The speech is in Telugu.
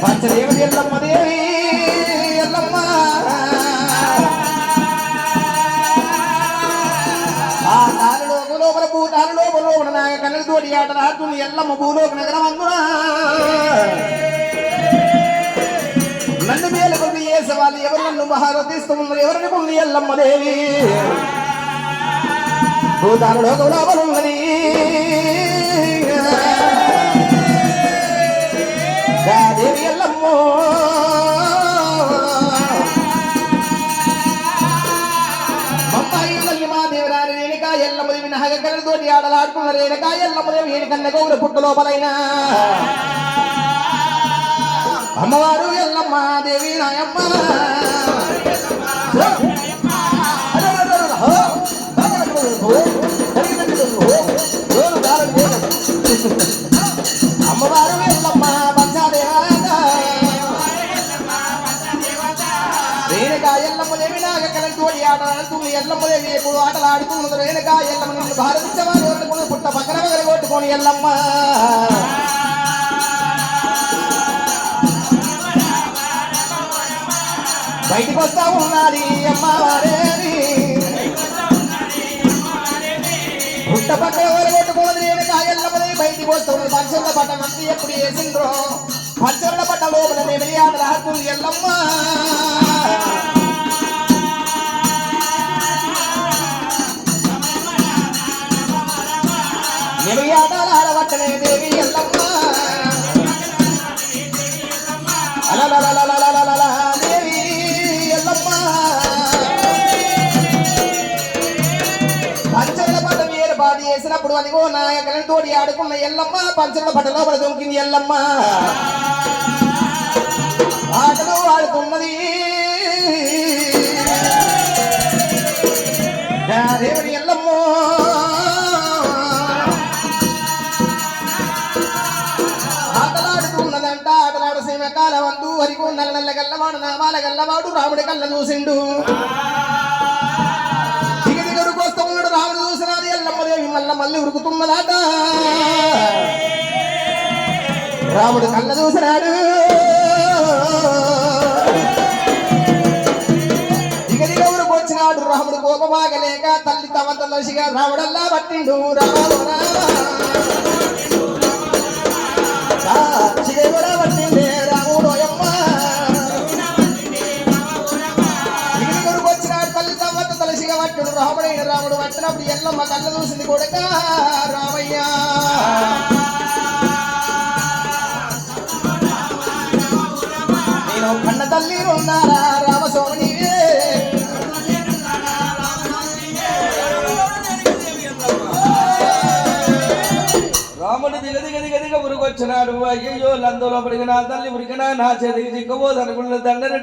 పంచదేవది ఎల్లమ్మ దేవి ఎల్లమ్మ ఆ తానులో లోపల భూతాలు లోపల నాగ కళ్ళతోటి ఆటలు ఆడుతుంది ఎల్లమ్మ భూలోక నగరం అందునా నన్ను మేలుకొని చేసేవాళ్ళు ఎవరు నన్ను మహారతిస్తూ ఉన్నారు ఎవరిని పొంది ఎల్లమ్మ దేవి భూతాలు లోపల ఉన్నది దేవి ఎల్లమ్మో మమ్మాయి తల్లి మా దేవరాని రేణుకా ఎల్లమ్మ దేవి నాగకళ్ళతోటి ఆటలాడుకున్న రేణుకా ఎల్లమ్మ దేవి ఏనుకన్న గౌర పుట్టు లోపలైనా అమ్మవారు ఎల్లమ్మ దేవి నాయమ్మ అమ్మవారు ఎల్లమ్మ రేణుకా ఎల్లమ్మ దేవి నాగకళ్ళతోటి ఆటలాడుతుంది ఎల్లమ్మ దేవి ఎప్పుడు ఆటలాడుతున్నది రేణుకా ఎల్లమ్మ నిన్ను భారతించవారు పుట్ట పక్కన పగల కొట్టుకొని ఎల్లమ్మ బయటికి వస్తా ఉన్నది అమ్మవారేవి పుట్ట పక్కన ఎవరు కొట్టుకున్నది రేణుకా ఎల్లమ్మ దేవి బయటికి వస్తూ ఉన్నది పంచంల పట్ట మంది ఎప్పుడు వేసిండ్రో పంచంల పట్ట లోపల నేను ఆటలాడుతుంది ఎల్లమ్మ నేను ఆటలు ఆడవట్టనే దేవి ఎల్లమ్మ అలలలలలలలల దేవి ఎల్లమ్మ పంచల పట్ట ఏర్పాటు చేసినప్పుడు అదిగో నాయకులతోటి ఆడుకున్న ఎల్లమ్మ పంచల పట్ట లోపల దొంకింది ఎల్లమ్మ ఆటలు ఆడుతున్నది దేవుడి ఎల్లమ్మ ఆటలాడుతున్నదంట ఆటలాడు సీమకాల వందు వరకు నల్ల నల్ల గల్లవాడు నామాల గల్లవాడు రాముడి కళ్ళ చూసిండు దిగ దిగరుకు వస్తూ ఉన్నాడు రాముడు చూసినది ఎల్లమ్మదేవి మళ్ళీ ఉరుకుతున్నదాట రాముడు కళ్ళ చూసినాడు దిగ దిగ ఉరుకు వచ్చినాడు రాముడు కోపమాగలేక తల్లి తమతలసిగా రాముడల్లా పట్టిండు రాముడు వచ్చినాడు తల్లి తవ్వత తలసిగా పట్టుడు రాముడైన రాముడు పట్టినప్పుడు ఎల్లమ్మ కళ్ళ చూసింది కొడుక రామయ్య నేను కన్న తల్లి ఉన్నారా రామస్వామి రాముడు దిగ ఉరుకొచ్చినాడు అయ్యో లందలో పడిగిన తల్లి ఉరికినా నా చేతికి చిక్కబోదనుకున్న దండని